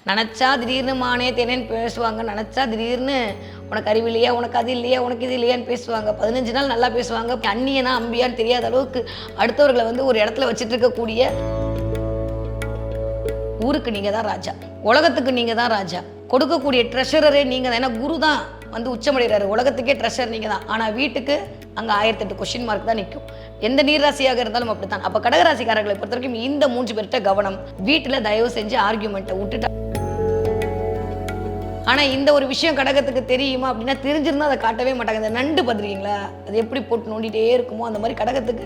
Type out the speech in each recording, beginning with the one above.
நினச்சா திடீர்னு மானே தேனேன்னு பேசுவாங்க, நினச்சா திடீர்னு உனக்கு அறிவு இல்லையா, உனக்கு அது இல்லையா, உனக்கு இது இல்லையான்னு பேசுவாங்க. 15 நாள் நல்லா பேசுவாங்க, அந்நியனா அம்பியான்னு தெரியாத அளவுக்கு அடுத்தவர்களை வந்து ஒரு இடத்துல வச்சுட்டு இருக்கக்கூடிய. ஊருக்கு நீங்கள் தான் ராஜா, உலகத்துக்கு நீங்கள் தான் ராஜா, கொடுக்கக்கூடிய ட்ரெஷரரே நீங்கள் தான். ஏன்னா குரு தான் வந்து உச்சமடைகிறாரு, உலகத்துக்கே ட்ரெஷர் நீங்கள் தான். ஆனால் வீட்டுக்கு அங்கே 1008 கொஸ்டின் மார்க் தான் நிற்கும். எந்த நீர்ராசியாக இருந்தாலும் அப்படித்தான். அப்போ கடகராசிக்காரர்களை பொறுத்த வரைக்கும் இந்த 3 பேர்கிட்ட கவனம். வீட்டில் தயவு செஞ்சு ஆர்கியூமெண்ட்டை விட்டுட்டா. ஆனால் இந்த ஒரு விஷயம் கடகத்துக்கு தெரியுமா அப்படின்னா, தெரிஞ்சிருந்தால் அதை காட்டவே மாட்டாங்க. இந்த நண்டு பார்த்துருக்கீங்களா, அது எப்படி போட்டு நோண்டிகிட்டே இருக்குமோ அந்த மாதிரி கடகத்துக்கு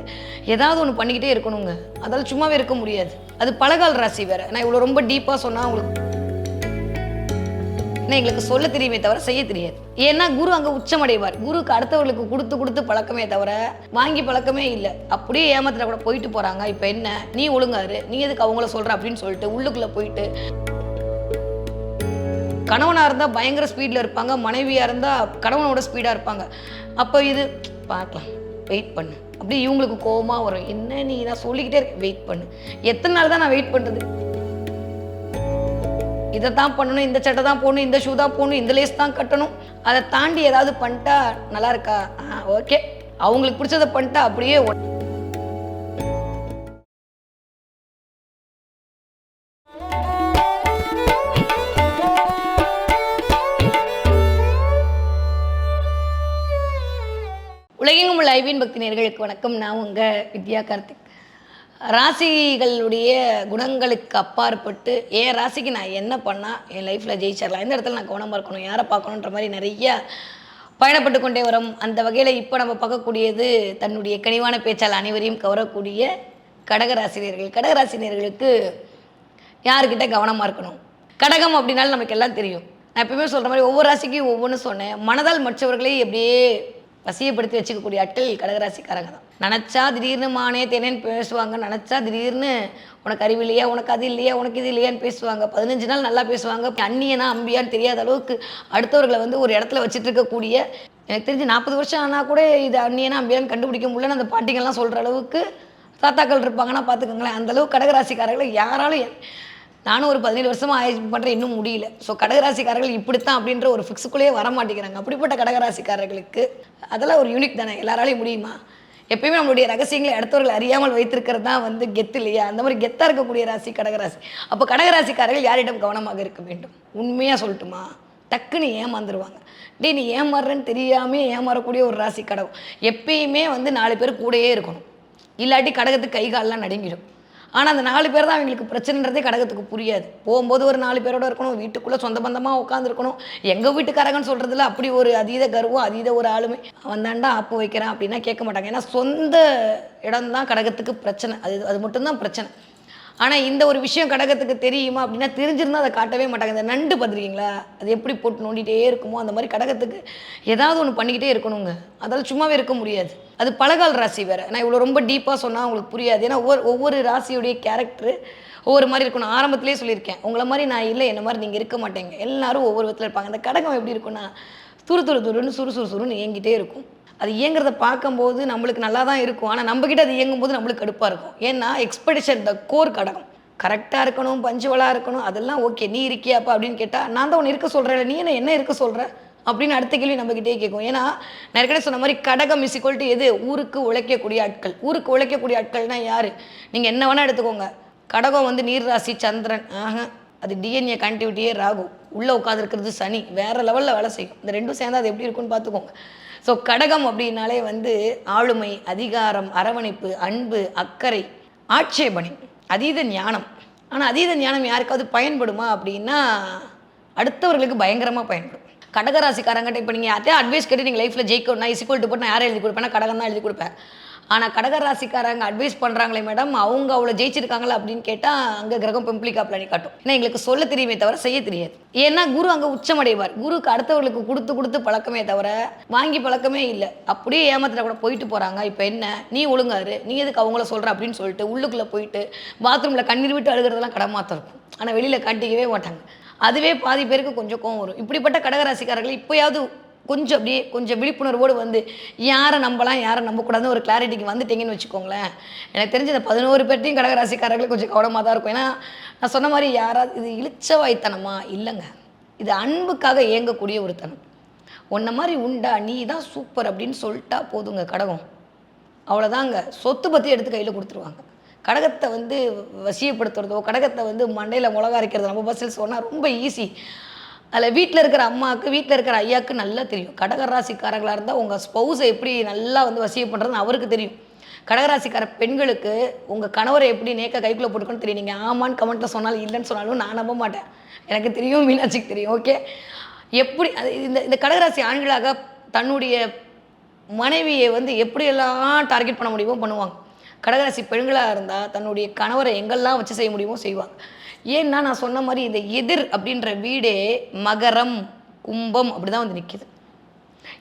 ஏதாவது ஒன்று பண்ணிக்கிட்டே இருக்கணுங்க. அதால் சும்மாவே இருக்க முடியாது. அது பழகால் ராசி வேறு. நான் இவ்வளோ ரொம்ப டீப்பாக சொன்னால் உங்களுக்கு ஏன்னா எங்களுக்கு சொல்ல தெரியுமே தவிர செய்ய தெரியாது. ஏன்னா குரு அங்கே உச்சமடைவார். குருக்கு அடுத்தவர்களுக்கு கொடுத்து கொடுத்து பழக்கமே தவிர வாங்கி பழக்கமே இல்லை. அப்படியே ஏமாத்திர கூட போயிட்டு போகிறாங்க. இப்போ என்ன, நீ ஒழுங்காரு, நீ எதுக்கு அவங்கள சொல்கிற அப்படின்னு சொல்லிட்டு உள்ளுக்குள்ளே போயிட்டு. கணவனாக இருந்தால் பயங்கர ஸ்பீடில் இருப்பாங்க, மனைவியாக இருந்தால் கணவனோட ஸ்பீடாக இருப்பாங்க. அப்போ இது பார்க்கலாம், வெயிட் பண்ணு அப்படி இவங்களுக்கு கோபமாக வரும். என்ன நீ நான் சொல்லிக்கிட்டே இருக்கேன், வெயிட் பண்ணு. எத்தனை நாள் தான் நான் வெயிட் பண்ணுறது? இதை தான் பண்ணணும், இந்த சட்டை தான் போடணும், இந்த ஷூ தான் போடணும், இந்த லேஸ் தான் கட்டணும். அதை தாண்டி ஏதாவது பண்ணிட்டா நல்லா இருக்கா, ஓகே அவங்களுக்கு பிடிச்சதை பண்ணிட்டா அப்படியே. உலகெங்கும் உள்ள ஐவின் பக்தி நேயர்களுக்கு வணக்கம். நான் உங்கள் வித்யா கார்த்திக். ராசிகளுடைய குணங்களுக்கு அப்பாற்பட்டு என் ராசிக்கு நான் என்ன பண்ணால் என் லைஃப்பில் ஜெயிச்சிடலாம், இந்த இடத்துல நான் கவனமாக இருக்கணும், யாரை பார்க்கணுன்ற மாதிரி நிறைய பயணப்பட்டு கொண்டே வரும். அந்த வகையில் இப்போ நம்ம பார்க்கக்கூடியது தன்னுடைய கனிவான பேச்சால் அனைவரையும் கவரக்கூடிய கடகராசினியர்கள். கடகராசினியர்களுக்கு யாருக்கிட்ட கவனமாக இருக்கணும்? கடகம் அப்படின்னாலும் நமக்கு எல்லாம் தெரியும். நான் எப்பவுமே சொல்கிற மாதிரி ஒவ்வொரு ராசிக்கும் ஒவ்வொன்று சொன்னேன். மனதால் மற்றவர்களே எப்படியே வசியப்படுத்தி வச்சுக்கக்கூடிய ஆட்கள் கடகராசிக்காரங்க தான். நினச்சா திடீர்னு மானே தேனேன்னு பேசுவாங்க, நினச்சா திடீர்னு உனக்கு அறிவு இல்லையா, உனக்கு அது இல்லையா, உனக்கு இது இல்லையான்னு பேசுவாங்க. 15 நாள் நல்லா பேசுவாங்க, அந்நியனா அம்பியான்னு தெரியாத அளவுக்கு அடுத்தவர்களை வந்து ஒரு இடத்துல வச்சுட்டு இருக்கக்கூடிய. எனக்கு தெரிஞ்சு 40 வருஷம் ஆனால் கூட இது அந்நியனா அம்பியான்னு கண்டுபிடிக்க முடியலன்னு அந்த பாட்டிகள்லாம் சொல்கிற அளவுக்கு தாத்தாக்கள் இருப்பாங்கன்னா பார்த்துக்கோங்களேன். அந்தளவுக்கு கடகராசிக்காரர்களை யாராலும், நானும் ஒரு 17 வருஷமாக ஆய்ச்சி பண்ணுறேன், இன்னும் முடியல. ஸோ கடகராசிக்காரர்கள் இப்படித்தான் அப்படின்ற ஒரு ஃபிக்ஸுக்குள்ளேயே வர மாட்டேங்கிறாங்க. அப்படிப்பட்ட கடகராசிக்காரர்களுக்கு அதெல்லாம் ஒரு யூனிக் தானே, எல்லாராலையும் முடியுமா? எப்பயுமே நம்மளுடைய ரகசியங்களை அடுத்தவர்கள் அறியாமல் வைத்திருக்கிறது தான் வந்து கெத்து இல்லையா? அந்த மாதிரி கெத்தாக இருக்கக்கூடிய ராசி கடகராசி. அப்போ கடகராசிக்காரர்கள் யாரிடம் கவனமாக இருக்க வேண்டும்? உண்மையாக சொல்லட்டுமா, டக்குன்னு ஏமாந்துருவாங்க. நீ ஏமாறுறன்னு தெரியாமல் ஏமாறக்கூடிய ஒரு ராசி கடகம். எப்பயுமே வந்து 4 பேர் கூடயே இருக்கணும், இல்லாட்டி கடகத்துக்கு கை காலெலாம் நடுங்கிடும். ஆனால் அந்த 4 பேர் தான் அவங்களுக்கு பிரச்சனைன்றதே கடகத்துக்கு புரியாது. போகும்போது ஒரு 4 பேரோடு இருக்கணும், வீட்டுக்குள்ளே சொந்த பந்தமாக உட்காந்துருக்கணும். எங்கள் வீட்டுக்காரங்கன்னு சொல்கிறதுல அப்படி ஒரு அதீத கர்வம், அதீத ஒரு ஆளுமை. வந்தாண்டா ஆப்பு வைக்கிறான் அப்படின்னா கேட்க மாட்டாங்க. ஏன்னா சொந்த இடம்தான் கடகத்துக்கு பிரச்சனை, அது மட்டும்தான் பிரச்சனை. ஆனால் இந்த ஒரு விஷயம் கடகத்துக்கு தெரியுமா அப்படின்னா, தெரிஞ்சிருந்தால் அதை காட்டவே மாட்டாங்க. இந்த நண்டு பார்த்துருக்கீங்களா, அது எப்படி போட்டு நோண்டிகிட்டே இருக்குமோ அந்த மாதிரி கடகத்துக்கு ஏதாவது ஒன்று பண்ணிக்கிட்டே இருக்கணுங்க. அதால் சும்மாவே இருக்க முடியாது. அது பழகால் ராசி வேறு. நான் இவ்வளோ ரொம்ப டீப்பாக சொன்னால் உங்களுக்கு புரியாது. ஏன்னா ஒவ்வொரு ராசியுடைய கேரக்டரு ஒவ்வொரு மாதிரி இருக்கணும். ஆரம்பத்திலே சொல்லியிருக்கேன், உங்களை மாதிரி நான் இல்லை, என்ன மாதிரி நீங்கள் இருக்க மாட்டேங்க. எல்லாரும் ஒவ்வொரு விதத்தில் இருப்பாங்க. அந்த கடகம் எப்படி இருக்குன்னா, துருன்னு சுறுசுறுன்னு இயங்கிட்டே இருக்கும். அது இயங்குறத பார்க்கும்போது நம்மளுக்கு நல்லா தான் இருக்கும். ஆனால் நம்மக்கிட்ட அது இயங்கும்போது நம்மளுக்கு கடுப்பாக இருக்கும். ஏன்னா எக்ஸ்பெடிஷன் த கோர் கடகம் கரெக்டாக இருக்கணும், பஞ்சுவலாக இருக்கணும், அதெல்லாம் ஓகே. நீ இருக்கியாப்பா அப்படின்னு கேட்டால், நான் தான் ஒன்று இருக்க சொல்கிறேன், நீ என்ன இருக்க சொல்கிற அப்படின்னு அடுத்த கேள்வி நம்மக்கிட்டே கேட்கும். ஏன்னா நான் ஏற்கனவே சொன்ன மாதிரி கடகம் இஸ் ஈக்குவல் டு எது? ஊருக்கு உழைக்கக்கூடிய ஆட்கள். ஊருக்கு உழைக்கக்கூடிய ஆட்கள்னால் யார்? நீங்கள் என்ன வேணால் எடுத்துக்கோங்க. கடகம் வந்து நீர் ராசி சந்திரன், அது டிஎன்ஏ கனெக்டிவிட்டியே ராகு, உள்ளே உட்காந்துருக்கிறது சனி, வேறு லெவலில் வேலை செய்யும். இந்த ரெண்டும் சேர்ந்து அது எப்படி இருக்குன்னு பார்த்துக்கோங்க. ஸோ கடகம் அப்படின்னாலே வந்து ஆளுமை, அதிகாரம், அரவணைப்பு, அன்பு, அக்கறை, ஆட்சேபனை, அதீத ஞானம். ஆனால் அதீத ஞானம் யாருக்காவது பயன்படுமா அப்படின்னா, அடுத்தவர்களுக்கு பயங்கரமாக பயன்படும். கடகராசிக்காரங்கிட்ட இப்போ நீங்கள் யார்ட்டையும் அட்வைஸ் கேட்டு நீங்கள் லைஃப்பில் ஜெயிக்கணும்னா இசிக்குவல் டு போட்டு நான் யாரை எழுதி கொடுப்பேன்னா கடகம் தான் எழுதி கொடுப்பேன். ஆனால் கடகராசிக்காரங்க அட்வைஸ் பண்ணுறாங்களே மேடம், அவங்க அவ்வளோ ஜெயிச்சிருக்காங்களா அப்படின்னு கேட்டால் அங்கே கிரகம் பெம்பிளிகா பிளானி காட்டும். ஏன்னா எங்களுக்கு சொல்ல தெரியுமே தவிர செய்ய தெரியாது. ஏன்னா குரு அங்கே உச்சமடைவார். குருக்கு அடுத்தவர்களுக்கு கொடுத்து கொடுத்து பழக்கமே தவிர வாங்கி பழக்கமே இல்லை. அப்படியே ஏமாத்திர கூட போயிட்டு போகிறாங்க. இப்போ என்ன, நீ ஒழுங்காரு, நீ எதுக்கு அவங்கள சொல்கிற அப்படின்னு சொல்லிட்டு உள்ளுக்குள்ளே போயிட்டு பாத்ரூமில் கண்ணீர் விட்டு அழுகிறதெல்லாம் கடமாத்தான் இருக்கும். ஆனால் வெளியில் காட்டிக்கவே மாட்டாங்க. அதுவே பாதி பேருக்கு கொஞ்சம் கோவம் வரும். இப்படிப்பட்ட கடகராசிக்காரர்கள் இப்போயாவது கொஞ்சம் அப்படியே கொஞ்சம் விழிப்புணர்வோடு வந்து யாரை நம்பலாம் யாரை நம்பக்கூடாதுன்னு ஒரு கிளாரிட்டிக்கு வந்துட்டீங்கன்னு வச்சுக்கோங்களேன். எனக்கு தெரிஞ்ச இந்த 11 பேர்ட்டையும் கடகராசிக்காரர்கள் கொஞ்சம் கவனமாக தான் இருக்கும். ஏன்னா நான் சொன்ன மாதிரி யாராவது இது இளிச்சவாய்த்தனமா இல்லைங்க, இது அன்புக்காக இயங்கக்கூடிய ஒரு தனம். உன்ன மாதிரி உண்டா, நீ தான் சூப்பர் அப்படின்னு சொல்லிட்டா போதுங்க கடகம். அவ்வளோதாங்க, சொத்து பற்றி எடுத்து கையில் கொடுத்துருவாங்க. கடகத்தை வந்து வசியப்படுத்துறதோ கடகத்தை வந்து மண்டையில் மிளகா அரைக்கிறதோ நம்ம பஸ்ஸில் சொன்னால் ரொம்ப ஈஸி. அதில் வீட்டில் இருக்கிற அம்மாவுக்கு வீட்டில் இருக்கிற ஐயாவுக்கு நல்லா தெரியும். கடகராசிக்காரங்களாக இருந்தால் உங்கள் ஸ்பௌஸை எப்படி நல்லா வந்து வசியம் பண்ணுறதுன்னு அவருக்கு தெரியும். கடகராசிக்கார பெண்களுக்கு உங்கள் கணவரை எப்படி நேக்க கைக்குள்ளே போட்டுக்கணும்னு தெரியும். நீங்கள் ஆமான்னு கமெண்ட்டில் சொன்னாலும் இல்லைன்னு சொன்னாலும் நான் நம்ப மாட்டேன். எனக்கு தெரியும், மீனாட்சிக்கு தெரியும். ஓகே, எப்படி அது இந்த இந்த கடகராசி ஆண்களாக தன்னுடைய மனைவியை வந்து எப்படியெல்லாம் டார்கெட் பண்ண முடியுமோ பண்ணுவாங்க. கடகராசி பெண்களாக இருந்தால் தன்னுடைய கணவரை எங்கெல்லாம் வச்சு செய்ய முடியுமோ செய்வாங்க. ஏன்னா நான் சொன்ன மாதிரி இந்த எதிர் அப்படின்ற வீடே மகரம் கும்பம் அப்படி தான் வந்து நிற்கிது.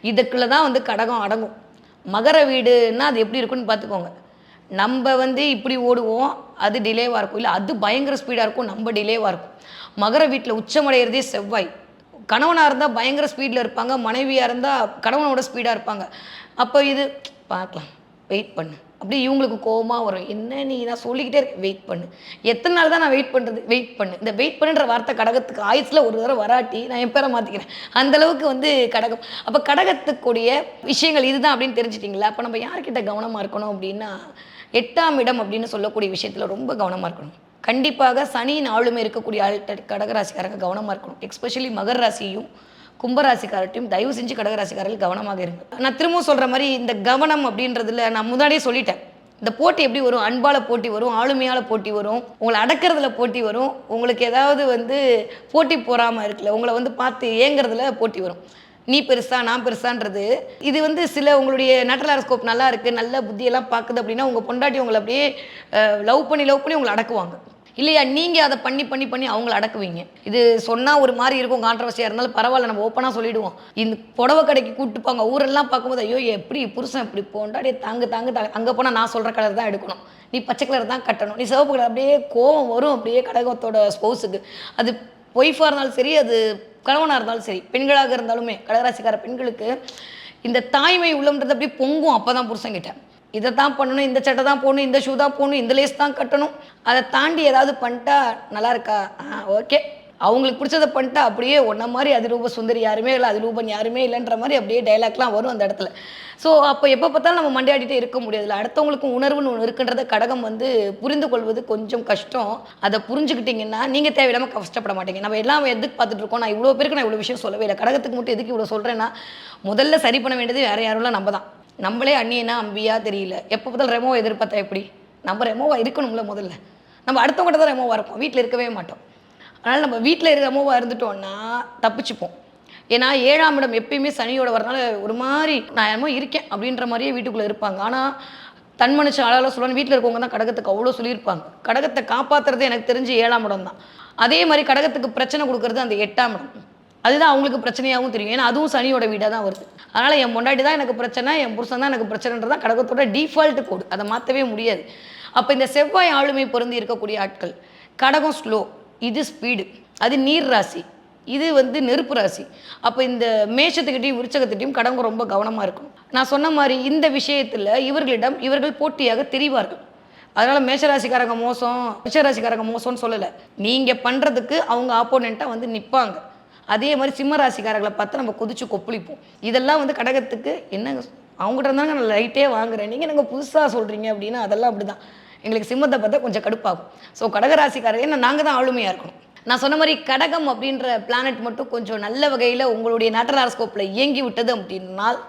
இதுக்குள்ளே தான் வந்து கடகம் அடங்கும். மகர வீடுன்னா அது எப்படி இருக்குன்னு பார்த்துக்கோங்க. நம்ம வந்து இப்படி ஓடுவோம், அது டிலேவாக இருக்கும். இல்லை அது பயங்கர ஸ்பீடாக இருக்கும், நம்ம டிலேவாக இருக்கும். மகர வீட்டில் உச்சமடைகிறதே செவ்வாய். கணவனாக இருந்தால் பயங்கர ஸ்பீடில் இருப்பாங்க, மனைவியாக இருந்தால் கணவனோட ஸ்பீடாக இருப்பாங்க. அப்போ இது பார்க்கலாம், வெயிட் பண்ணு அப்படி இவங்களுக்கு கோபமாக வரும். என்ன நீ நான் சொல்லிக்கிட்டே இருக்கேன், வெயிட் பண்ணு. எத்தனை நாள் தான் நான் வெயிட் பண்ணுறது, வெயிட் பண்ணு. இந்த வெயிட் பண்ணுன்ற வார்த்தை கடகத்துக்கு ஆயுசில் ஒரு தடவை வராட்டி நான் என் பேரை மாற்றிக்கிறேன். அந்தளவுக்கு வந்து கடகம். அப்போ கடகத்துக்குரிய விஷயங்கள் இதுதான் அப்படின்னு தெரிஞ்சிட்டிங்களா? அப்போ நம்ம யார்கிட்ட கவனமாக இருக்கணும் அப்படின்னா 8ஆம் இடம் அப்படின்னு சொல்லக்கூடிய விஷயத்தில் ரொம்ப கவனமாக இருக்கணும். கண்டிப்பாக சனியின் ஆளுமை இருக்கக்கூடிய கடகராசிக்காரங்க கவனமாக இருக்கணும். எஸ்பெஷலி மகர ராசியும் கும்பராசிக்காரட்டையும் தயவு செஞ்சு கடகராசிக்காரர்கள் கவனமாக இருங்க. நான் திரும்பவும் சொல்கிற மாதிரி இந்த கவனம் அப்படின்றதுல நான் முன்னாடியே சொல்லிட்டேன். இந்த போட்டி எப்படி வரும்? அன்பால் போட்டி வரும், ஆளுமையால் போட்டி வரும், உங்களை அடக்கிறதுல போட்டி வரும், உங்களுக்கு ஏதாவது வந்து போட்டி போகாமல் இருக்குல்ல, உங்களை வந்து பார்த்து ஏங்குறதுல போட்டி வரும். நீ பெருசா நான் பெருசான்றது இது வந்து சில உங்களுடைய நேட்டலாரோஸ்கோப் நல்லா இருக்குது, நல்ல புத்தியெல்லாம் பார்க்குது அப்படின்னா உங்கள் பொண்டாட்டி உங்களை அப்படியே லவ் பண்ணி உங்களை அடக்குவாங்க. இல்லையா, நீங்கள் அதை பண்ணி பண்ணி பண்ணி அவங்கள அடக்குவீங்க. இது சொன்னால் ஒரு மாதிரி இருக்கும், கான்ட்ரவர்சியாக இருந்தாலும் பரவாயில்ல, நம்ம ஓப்பனாக சொல்லிவிடுவோம். இந்த புடவை கடைக்கு கூப்பிட்டுப்பாங்க, ஊரெல்லாம் பார்க்கும்போது ஐயோ எப்படி புருஷன் இப்படி போண்டாடியே தாங்கு அங்கே போனால் நான் சொல்கிற கலர் தான் எடுக்கணும், நீ பச்சை கலர் தான் கட்டணும், நீ சிவப்பு கலர், அப்படியே கோவம் வரும் அப்படியே கடகத்தோட ஸ்பௌஸுக்கு. அது ஒய்ஃபாக இருந்தாலும் சரி, அது கணவனாக இருந்தாலும் சரி, பெண்களாக இருந்தாலுமே கடகராசிக்கார பெண்களுக்கு இந்த தாய்மை உள்ளம்ன்றது அப்படியே பொங்கும். அப்போ தான் புருஷங்கிட்ட இதை தான் பண்ணணும், இந்த சட்டை தான் போடணும், இந்த ஷூ தான் போடணும், இந்த லேஸ் தான் கட்டணும், அதை தாண்டி ஏதாவது பண்ணிட்டா நல்லா இருக்கா, ஓகே, அவங்களுக்கு பிடிச்சதை பண்ணிட்டா அப்படியே ஒன்றை மாதிரி அதிரூப சுந்தரி யாருமே இல்லை, அதிரூபன் யாருமே இல்லைன்ற மாதிரி அப்படியே டைலாக்லாம் வரும் அந்த இடத்துல. ஸோ அப்போ எப்போ பார்த்தாலும் நம்ம மண்டையாடிட்டே இருக்க முடியாதுல்ல. அடுத்தவங்களுக்கும் உணர்வுன்னு ஒன்று இருக்குன்றத கடகம் வந்து புரிந்து கொள்வது கொஞ்சம் கஷ்டம். அதை புரிஞ்சுக்கிட்டிங்கன்னா நீங்கள் தேவையில்லாமல் கஷ்டப்பட மாட்டீங்க. நம்ம எல்லாம் எதுக்கு பார்த்துட்டு இருக்கோம், நான் இவ்வளோ பேருக்கு நான் இவ்வளோ விஷயம் சொல்லவே இல்லை. கடகத்துக்கு மட்டும் எதுக்கு இவ்வளோ சொல்கிறேன்னா, முதல்ல சரி பண்ண வேண்டியது வேறு யாரும் நம்ம தான். நம்மளே அண்ணியனா அம்பியா தெரியல. எப்போ பார்த்தாலும் ரெமோவை எதிர்பார்த்தா எப்படி? நம்ம ரெமோவாக இருக்கணும்ல. முதல்ல நம்ம அடுத்தவங்கள்ட்ட தான் ரெமோவாக இருப்போம், வீட்டில் இருக்கவே மாட்டோம். அதனால் நம்ம வீட்டில் ரெமோவாக இருந்துட்டோம்னா தப்பிச்சுப்போம். ஏன்னா 7ஆம் இடம் எப்பயுமே சனியோட வரனால ஒரு மாதிரி நான் என்னமோ இருக்கேன் அப்படின்ற மாதிரியே வீட்டுக்குள்ளே இருப்பாங்க. ஆனால் தன் மனுஷன் ஆளால் சொல்லணும், வீட்டில் இருக்கவங்க தான் கடகத்துக்கு அவ்வளோ சொல்லியிருப்பாங்க. கடகத்தை காப்பாற்றுறது எனக்கு தெரிஞ்சு 7ஆம் இடம் தான். அதே மாதிரி கடகத்துக்கு பிரச்சனை கொடுக்குறது அந்த 8ஆம் இடம். அதுதான் அவங்களுக்கு பிரச்சனையாகவும் தெரியும். ஏன்னா அதுவும் சனியோட வீடாக தான் வருது. அதனால் என் பொண்டாட்டி தான் எனக்கு பிரச்சனை, என் புருஷன் தான் எனக்கு பிரச்சனைன்றதான் கடகத்தோட டிஃபால்ட்டு கோடு. அதை மாற்றவே முடியாது. அப்போ இந்த செவ்வாய் ஆளுமை பொருந்தி இருக்கக்கூடிய ஆட்கள், கடகம் ஸ்லோ, இது ஸ்பீடு, அது நீர் ராசி, இது வந்து நெருப்பு ராசி. அப்போ இந்த மேஷத்துக்கிட்டையும் விருச்சகத்திட்டையும் கடகம் ரொம்ப கவனமாக இருக்கணும். நான் சொன்ன மாதிரி இந்த விஷயத்தில் இவர்கள் போட்டியாக தெரிவார்கள். அதனால் மேஷராசிக்காரங்க மோசம், ரிஷராசிக்காரங்க மோசம்னு சொல்லலை. நீங்கள் பண்ணுறதுக்கு அவங்க ஆப்போனண்ட்டாக வந்து நிற்பாங்க. அதே மாதிரி சிம்ம ராசிக்காரர்களை பார்த்து நம்ம கொதிச்சு கொப்பளிப்போம். இதெல்லாம் வந்து கடகத்துக்கு என்னங்க, அவங்ககிட்ட இருந்தாங்க நான் லைட்டே வாங்குறேன், நீங்கள் எனக்கு புதுசாக சொல்கிறீங்க அப்படின்னா அதெல்லாம் அப்படி தான். எங்களுக்கு சிம்மத்தை பார்த்தா கொஞ்சம் கடுப்பாகும். ஸோ கடகராசிக்காரர் ஏன்னா நாங்கள் தான் ஆளுமையாக இருக்கணும். நான் சொன்ன மாதிரி கடகம் அப்படின்ற பிளானட் மட்டும் கொஞ்சம் நல்ல வகையில் உங்களுடைய நேட்டலாரோஸ்கோப்பில் இயங்கி விட்டது அப்படின்னால்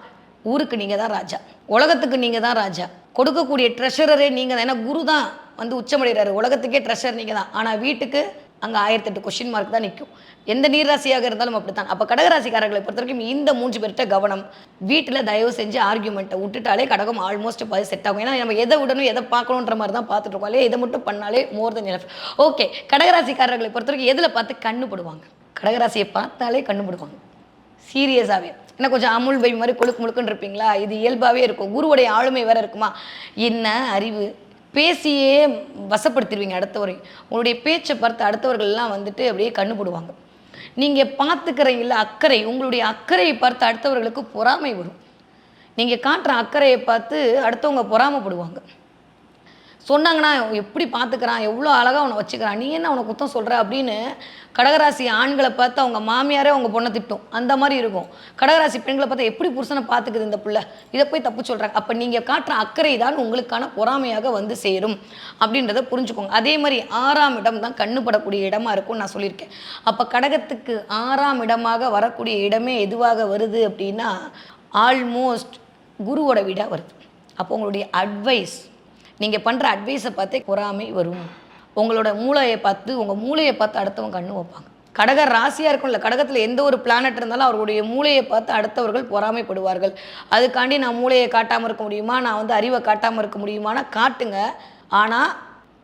ஊருக்கு நீங்கள் தான் ராஜா, உலகத்துக்கு நீங்கள் தான் ராஜா, கொடுக்கக்கூடிய ட்ரெஷரரே நீங்கள் தான். ஏன்னா குரு தான் வந்து உச்சமடைகிறாரு, உலகத்துக்கே ட்ரெஷர் நீங்கள் தான். ஆனால் வீட்டுக்கு அங்கே 1008 கொஸ்டின் மார்க் தான் நிற்கும். எந்த நீர்ராசியாக இருந்தாலும் அப்படி தான். அப்போ கடகராசிக்காரர்களை பொறுத்த வரைக்கும் இந்த 3 பேர்கிட்ட கவனம். வீட்டில் தயவு செஞ்சு ஆர்கியூமெண்ட்டை விட்டுட்டாலே கடகம் ஆல்மோஸ்ட் பாதி செட் ஆகும். ஏன்னா நம்ம எதை விடணும் எதை பார்க்கணுன்ற மாதிரி தான் பார்த்துட்டு இருக்கோம் இல்லையா. இதை மட்டும் பண்ணாலே மோர் தென் எனஃப். ஓகே, கடகராசிக்காரர்களை பொறுத்த வரைக்கும் எதில் பார்த்து கண்ணுப்படுவாங்க? கடகராசியை பார்த்தாலே கண்ணுப்படுவாங்க சீரியஸாகவே. ஏன்னா கொஞ்சம் அமுல் பை மாதிரி கொழுக்கு முழுக்குன்னு இருப்பீங்களா, இது இயல்பாகவே இருக்கும். குருவுடைய ஆளுமை வேறு இருக்குமா, என்ன அறிவு, பேசியே வசப்படுத்திடுவீங்க அடுத்தவரை. உங்களுடைய பேச்சை பார்த்து அடுத்தவர்கள்லாம் வந்துட்டு அப்படியே கண்ணுப்படுவாங்க. நீங்கள் பார்த்துக்கிறீங்கள அக்கறை, உங்களுடைய அக்கறையை பார்த்து அடுத்தவர்களுக்கு பொறாமை வரும். நீங்கள் காட்டுற அக்கறையை பார்த்து அடுத்தவங்க பொறாமைப்படுவாங்க. சொன்னாங்கன்னா எப்படி பார்த்துக்கிறான், எவ்வளோ அழகாக அவனை வச்சுக்கிறான், நீ என்ன அவனை குத்தம் சொல்கிற அப்படின்னு கடகராசி ஆண்களை பார்த்து அவங்க மாமியாரே அவங்க பொண்ணை திட்டும். அந்த மாதிரி இருக்கும். கடகராசி பெண்களை பார்த்தா எப்படி புருஷனை பார்த்துக்குது இந்த பிள்ளை, இதை போய் தப்பு சொல்கிறாங்க. அப்போ நீங்கள் காட்டுற அக்கறை தான் உங்களுக்கான பொறாமையாக வந்து சேரும் அப்படின்றத புரிஞ்சுக்கோங்க. அதே மாதிரி 6ஆம் இடம் தான் கண்ணுப்படக்கூடிய இடமா இருக்கும்னு நான் சொல்லியிருக்கேன். அப்போ கடகத்துக்கு 6ஆம் இடமாக வரக்கூடிய இடமே எதுவாக வருது அப்படின்னா ஆல்மோஸ்ட் குருவோட வீடாக வருது. அப்போ உங்களுடைய அட்வைஸ், நீங்கள் பண்ணுற அட்வைஸை பார்த்தே பொறாமை வரும். உங்களோட மூளையை பார்த்து, உங்கள் மூளையை பார்த்து அடுத்தவங்க கண்ணு வைப்பாங்க. கடக ராசியாக இருக்கும்ல, கடகத்தில் எந்த ஒரு பிளானட் இருந்தாலும் அவர்களுடைய மூளையை பார்த்து அடுத்தவர்கள் பொறாமைப்படுவார்கள். அதுக்காண்டி நான் மூளையை காட்டாமல் இருக்க முடியுமா, நான் வந்து அறிவை காட்டாமல் இருக்க முடியுமானா காட்டுங்க. ஆனால்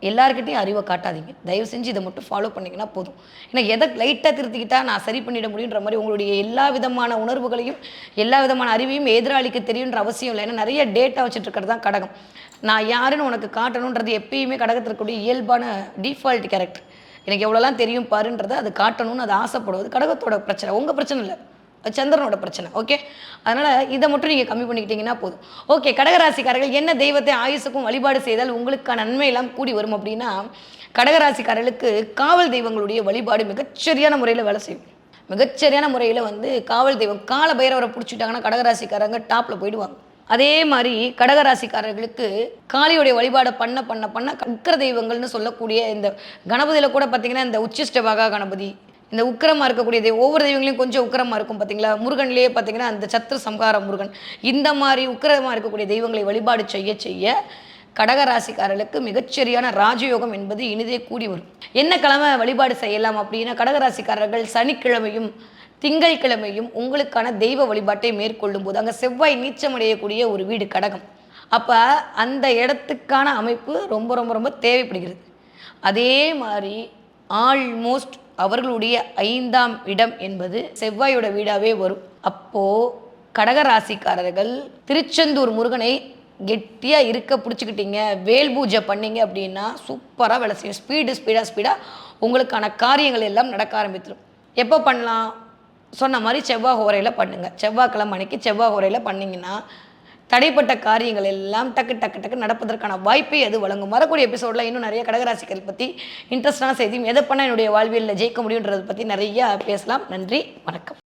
எல்லாருக்கிட்டையும் அறிவை காட்டாதீங்க. தயவு செஞ்சு இதை மட்டும் ஃபாலோ பண்ணிங்கன்னா போதும். ஏன்னா எதை லைட்டாக திருத்திக்கிட்டா நான் சரி பண்ணிட முடியுன்ற மாதிரி உங்களுடைய எல்லா விதமான உணர்வுகளையும் எல்லா விதமான அறிவையும் எதிராளிக்கு தெரியுன்ற அவசியம் இல்லை. ஏன்னா நிறைய டேட்டா வச்சுட்டு இருக்கிறது தான் கடகம். நான் யாருன்னு உனக்கு காட்டணுன்றது எப்பயுமே கடகத்தில் இருக்கக்கூடிய இயல்பான டிஃபால்ட் கேரக்டர். எனக்கு எவ்வளோலாம் தெரியும் பாருன்றதை அது காட்டணும்னு அது ஆசைப்படுவது கடகத்தோட பிரச்சனை, உங்கள் பிரச்சனை இல்லை, சந்திரனோட பிரச்சனை. ஓகே, அதனால் இதை மட்டும் நீங்கள் கம்மி பண்ணிக்கிட்டீங்கன்னா போதும். ஓகே, கடகராசிக்காரர்கள் என்ன தெய்வத்தை ஆயுசுக்கும் வழிபாடு செய்தால் உங்களுக்கான நன்மை எல்லாம் கூடி வரும் அப்படின்னா, கடகராசிக்காரர்களுக்கு காவல் தெய்வங்களுடைய வழிபாடு மிகச்சரியான முறையில் வேலை செய்யும். மிகச்சரியான முறையில் வந்து காவல் தெய்வம் கால பைரவரை பிடிச்சிட்டாங்கன்னா கடகராசிக்காரங்க டாப்பில் போயிடுவாங்க. அதே மாதிரி கடகராசிக்காரர்களுக்கு காளியுடைய வழிபாடை பண்ண பண்ண பண்ண உக்கிர தெய்வங்கள்னு சொல்லக்கூடிய இந்த கணபதியில் கூட பார்த்தீங்கன்னா இந்த உச்சிஷ்டபாகா கணபதி, இந்த உக்கிரமாக இருக்கக்கூடிய ஒவ்வொரு தெய்வங்களையும் கொஞ்சம் உக்கிரமாக இருக்கும் பார்த்தீங்களா. முருகன்லேயே பார்த்தீங்கன்னா அந்த சத்ரு சம்ஹார முருகன், இந்த மாதிரி உக்கிரமாக இருக்கக்கூடிய தெய்வங்களை வழிபாடு செய்ய செய்ய கடகராசிக்காரர்களுக்கு மிகச்சரியான ராஜயோகம் என்பது இனிதே கூடி வரும். என்ன கிழமை வழிபாடு செய்யலாம் அப்படின்னா, கடகராசிக்காரர்கள் சனிக்கிழமையும் திங்கட்கிழமையும் உங்களுக்கான தெய்வ வழிபாட்டை மேற்கொள்ளும் போது அங்கே செவ்வாய் நீச்சமடையக்கூடிய ஒரு வீடு கடகம். அப்போ அந்த இடத்துக்கான அமைப்பு ரொம்ப ரொம்ப ரொம்ப தேவைப்படுகிறது. அதே மாதிரி ஆல்மோஸ்ட் அவர்களுடைய 5ஆம் இடம் என்பது செவ்வாயோட வீடாகவே வரும். அப்போது கடகராசிக்காரர்கள் திருச்செந்தூர் முருகனை கெட்டியாக இருக்க பிடிச்சிக்கிட்டீங்க, வேல் பூஜை பண்ணிங்க அப்படின்னா சூப்பராக வேலை செய்யும். ஸ்பீடாக உங்களுக்கான காரியங்கள் எல்லாம் நடக்க ஆரம்பித்துடும். எப்போ பண்ணலாம் சொன்ன மாதிரி செவ்வாய் ஹோரையில் பண்ணுங்கள். செவ்வாய்க்கிழமை அன்னைக்கு செவ்வாய் ஹோரையில் பண்ணிங்கன்னா தடைப்பட்ட காரியங்கள் எல்லாம் டக்கு டக்கு டக்கு நடப்பதற்கான வாய்ப்பை அது வழங்கும். வரக்கூடிய எபிசோடில் இன்னும் நிறைய கடகராசிகள் பற்றி இன்ட்ரெஸ்டான செய்தியும் எதை பண்ணால் என்னுடைய வாழ்வியலில் ஜெயிக்க முடியுன்றதை பற்றி நிறையா பேசலாம். நன்றி, வணக்கம்.